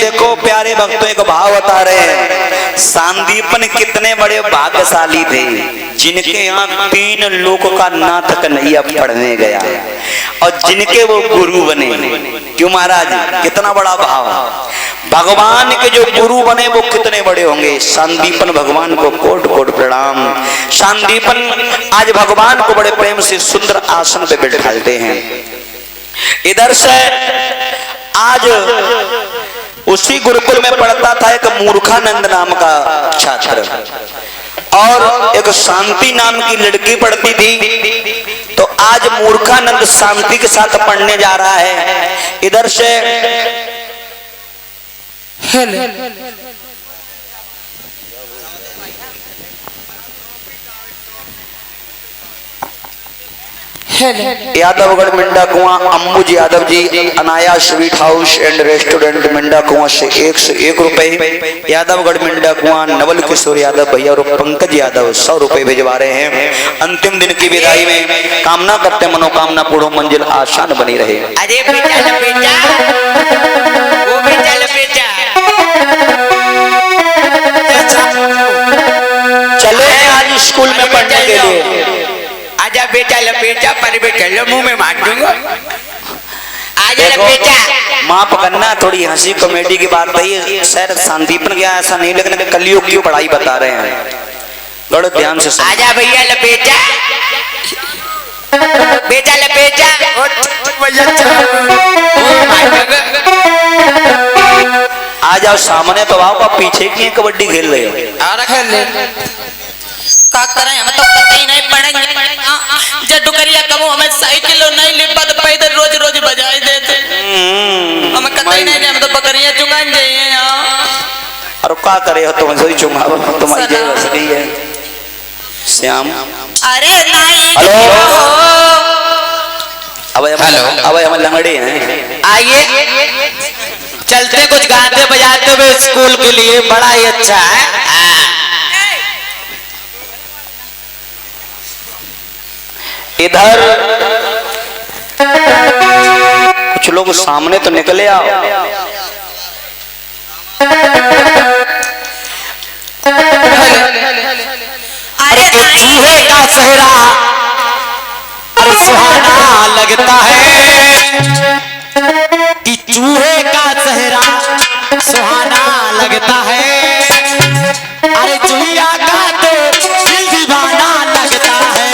देखो प्यारे भक्तों एक भाव बता रहे हैं, सांदीपन कितने बड़े भाग्यशाली थे जिनके यहाँ 3 लोक का नाथ कन्हैया पढ़ने गया और जिनके वो गुरु बने। क्यों महाराज, कितना बड़ा भाव। भगवान के जो गुरु बने वो कितने बड़े होंगे। सांदीपन भगवान को कोट कोट प्रणाम। सांदीपन आज भगवान को बड़े प्रेम से सुंदर आसन पे बैठाते हैं। इधर से आज उसी गुरुकुल में पढ़ता था एक मूर्खानंद नाम का छात्र और एक शांति नाम की लड़की पढ़ती थी। तो आज मूर्खानंद शांति के साथ पढ़ने जा रहा है। इधर से Yadavgarh Minda Kuan Ambuj Yadav ji Anaya sweet house and restaurant Minda Kuan से 101 रुपए। यादवगढ़ मिंडा कुआं नवल किशोर यादव भैया और पंकज यादव 100 रुपए भिजवा रहे हैं। अंतिम दिन की विदाई में कामना करते मनोकामना पूर्ण मंजिल आसान बनी रहे। अरे बेटा लपेटा, वो बेटा लपेटा, चले हैं आज स्कूल में पढ़ने के लिए। आजा बेटा लपेटा, पर बेटा लो मुंह में मार दूंगा। आजा लपेटा। माफ करना, थोड़ी हंसी कॉमेडी की बात है। शायद सांदीपन क्या ऐसा नहीं, लेकिन कलियुग की पढ़ाई बता रहे हैं, बड़े ध्यान से। आजा भैया लपेटा, बेटा लपेटा। आ जाओ सामने तो आओ, आप पीछे की कबड्डी खेल रहे हो। खेल ले का करें, हम तो पता ही नहीं पड़ेंगे। जड्डू करिया कबो हमें साइकिल नहीं लिपा तो पैदल रोज रोज बजाई देते। हमें कतई ही नहीं, हम तो बकरियां चुंगान जाइए। और क्या करे हो तुम, सही चुंगा तुम्हारी जेब बस गई है श्याम। अरे नहीं, अब हम लंगड़े हैं। आइए चलते कुछ गाते बजाते हुए स्कूल के लिए, बड़ा ही अच्छा है। इधर कुछ लोग सामने तो निकले आओ। अरे चूहे का चेहरा सुहाना लगता है कि चूहे का चेहरा सुहाना लगता है। अरे चूहिया का तो दिल दीवाना लगता है।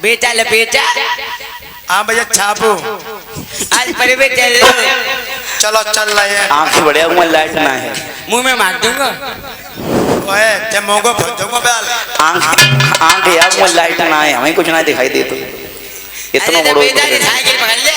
बेटा लपेटा। हाँ भैया छापू, आज पर बेटा चलो चल रहे हैं। आंख बढ़िया हुआ, लाइट ना है, मुंह में मार दूंगा। ओए मोगो फंसोगा बैल। आंख यार वो लाइट ना है, हमें कुछ ना दिखाई दे। तो इतना बड़ो साइकिल पकड़ ले।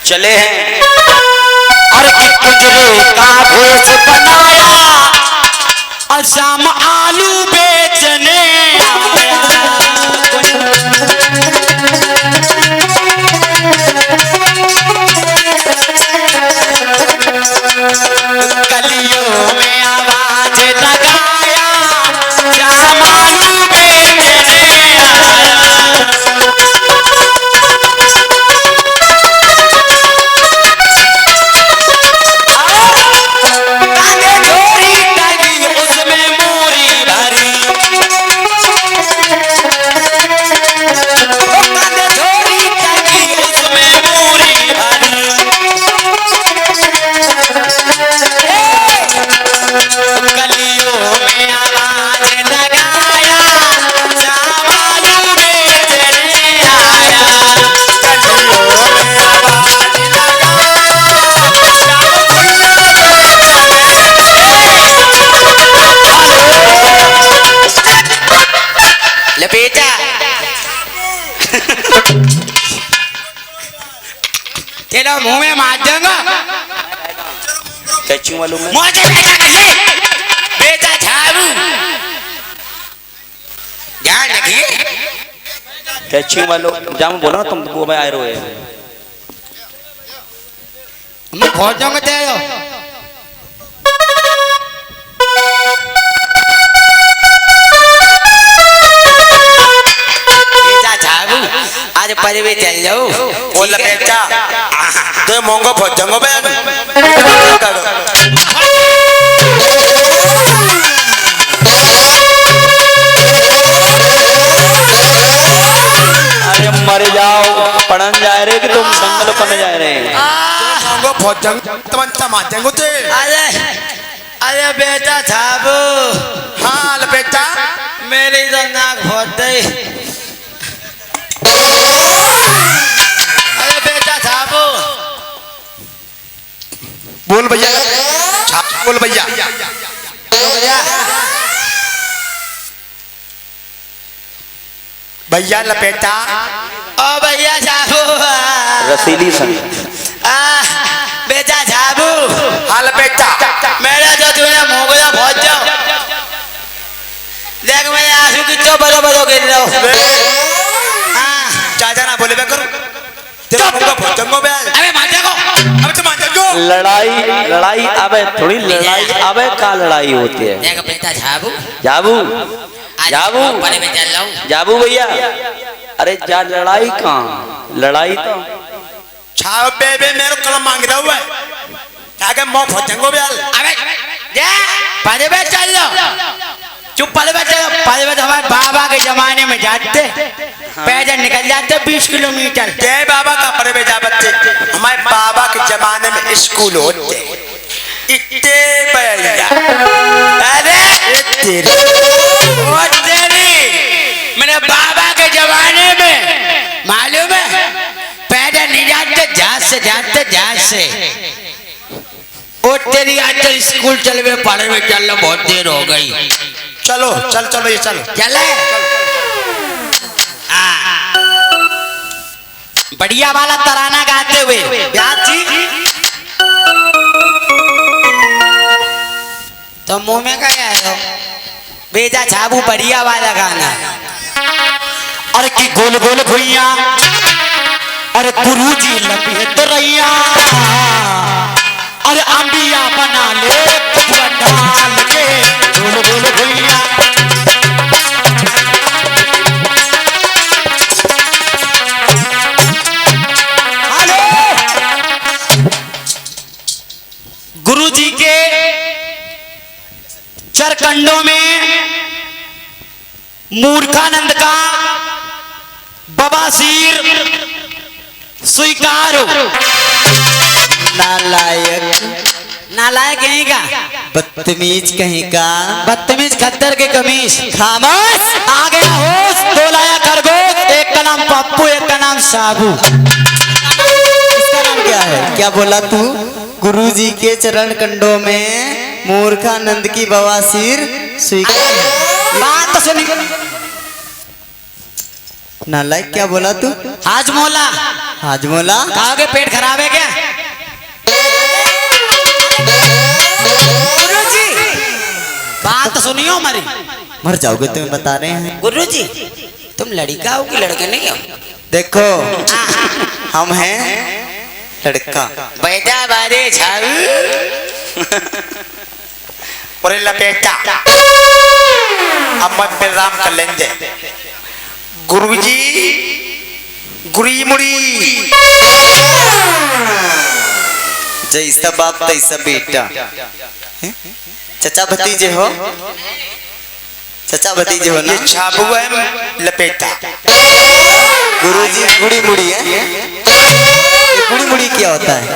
चले हैं। और पिंजरे का भेष बनाया और शाम आलू बेचने गलियों में आवाज लगाया, शाम आलू बेचने आया। तेरा मुंह में मार दूंगा। कैची वालों में मुझे बेटा कहिए, बेटा झाड़ू ध्यान रखिए। कैची वालों जाम बोला ना तुम वो मैं आए रोए मैं खोज दूंगा तेरे आज परिवे चल जाओ। वो लपेटा तो मोंगो फौज जंगो बे अरे मर जाओ पढ़न जा रहे कि तुम दंगल पन जा रहे हैं मोंगो फौज जंग तमन तमा जंगो ते अरे अरे बेटा साहब हाँ लपेटा मेरी तो नाक बहुत गई। अरे बेटा साहब बोल भैया बोल भैया भैया लपेटा ओ भैया साहब रसीली संग बेटा साहब हाँ लपेटा मेरा जो तूने मुंह को पहुंच जाओ देख मेरे आंसू कितना बड़ो बड़ो गिर रहा हूँ। चाचा ना बोले बे करो तेरा मोंगो फौज जंगो बे अबे मार जाओ। अब तो मान जंगो लड़ाई अबे थोड़ी लड़ाई अबे का लड़ाई होती है देख बेटा साहब जाबू जाबू परे में चल जाऊं। जाबू भैया अरे जा लड़ाई कहाँ लड़ाई तो छाव बे मेरे कलम मांग रहा हुआ है क्या मो फौज जंगो बे अबे जा परे में चल जाओ। चुप परे में चलो। परे में हमारे बाबा के जमाने में जाते पैदल निकल जाते 20 किलोमीटर। जय बाबा का परे बेजा बच्चे हमारे बाबा के जमाने में स्कूल होते इतने बढ़िया अरे तेरे ओ तेरी मेरे बाबा के जमाने में मालूम है पैदल नहीं जाते जहाज से ओ तेरी आज तो स्कूल चल में पढ़े में चल बहुत देर हो गई। चलो चल चल भैया चलो चले बढ़िया वाला तराना गाते हुए तो मुंह में क्या है बेजा छाबू बढ़िया वाला गाना। अरे की गोल गोल भुइया अरे गुरुजी लपेट रैया अरे अंबिया बना ले कुआ डाल के गोल गोल भुइया। गुरुजी के चरकंडों में मूर्खानंद का बवासीर स्वीकार हो। नालायक कहीं का बदतमीज कहीं का बदतमीज खद्दर के कमीज खामोश आ गया होश दो लाया खरगोश एक का नाम पप्पू एक का नाम साबू। इसका नाम क्या है क्या बोला तू गुरुजी के चरण कंडों में मूर्खानंद की बवासीर स्वीकार है। बात तो सुनी नालायक क्या बोला तू हाजमोला हाजमोला कहोगे पेट खराब है क्या। गुरुजी बात तो सुनियो हमारी मर जाओगे तुम्हें बता रहे हैं गुरुजी तुम लड़का हो कि लड़के नहीं हो। देखो हम हैं लड़का बेटा बारे झाड़ू और लपेटा अब मैं बेराम कर लेंगे गुरुजी गुरी मुड़ी जैसा बाप तैसा बेटा हैं? चचा भतीजे हो चचा भतीजे हो ना ये छाबू है लपेटा गुरुजी गुड़ी मुड़ी है ये गुड़ी मुड़ी क्या होता है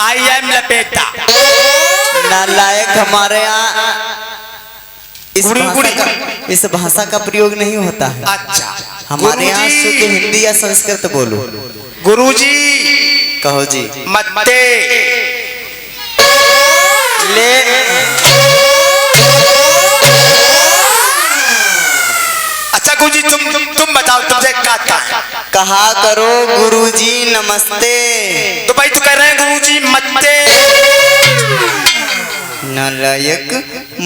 आई एम लपेटा नालायक हमारे यहाँ इस भाषा का प्रयोग नहीं होता है। अच्छा हमारे यहाँ शुद्ध हिंदी या संस्कृत बोलो। गुरुजी कहो जी मत्ते ले अच्छा गुरुजी तुम बताओ तुमसे क्या है कहा करो गुरुजी नमस्ते। तो भाई तू कह रहे नालायक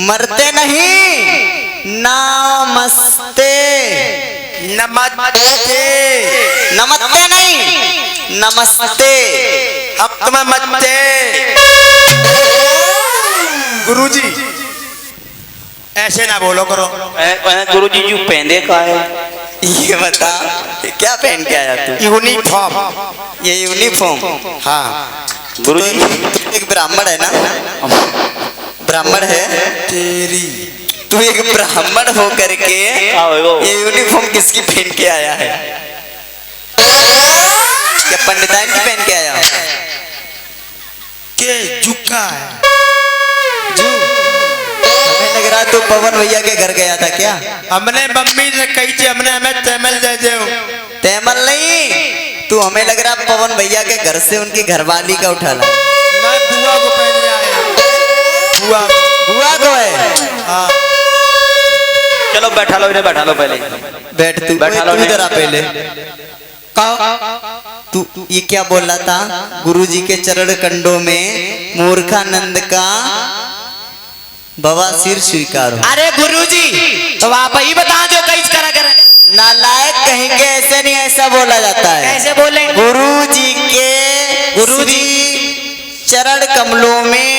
मरते नहीं। नमस्ते। नमस्ते। नमस्ते नहीं, नमस्ते। अब तुम्हें मत्ते। गुरुजी ऐसे ना बोलो करो। गुरु जी जो पहने का है ये बता, क्या पहन के आया तू? यूनिफॉर्म। ये यूनिफॉर्म? हाँ गुरु जी। तू एक ब्राह्मण है ना? ब्राह्मण है तेरी। तू एक ब्राह्मण हो करके ये यूनिफॉर्म किसकी पहन के आया है? क्या पंडिताइन की पहन के आया? के झुका है। हमें लग रहा तू पवन भैया के घर गया था क्या? हमने मम्मी से कही थी हमने हमें तैमल दे दे। तैमल नहीं, तू हमें लग रहा पवन भैया के घर से उनकी घरवाली का उठा ला। मैं बुआ को पहले आया। बुआ बुआ को है? हाँ। चलो बैठा लो, इन्हें बैठा लो पहले। बैठ तू, बैठा लो तू इधर आ पहले। तू ये क्या बोल रहा था? गुरुजी के चरण कंडों में मूर्खानंद का बवासीर स्वीकार हो। अरे गुरुजी तो आप ही बता जो कैसे करा कर। नालायक कहीं के, ऐसे नहीं, ऐसा बोला जाता है। कैसे बोले? गुरुजी के चरण कमलों में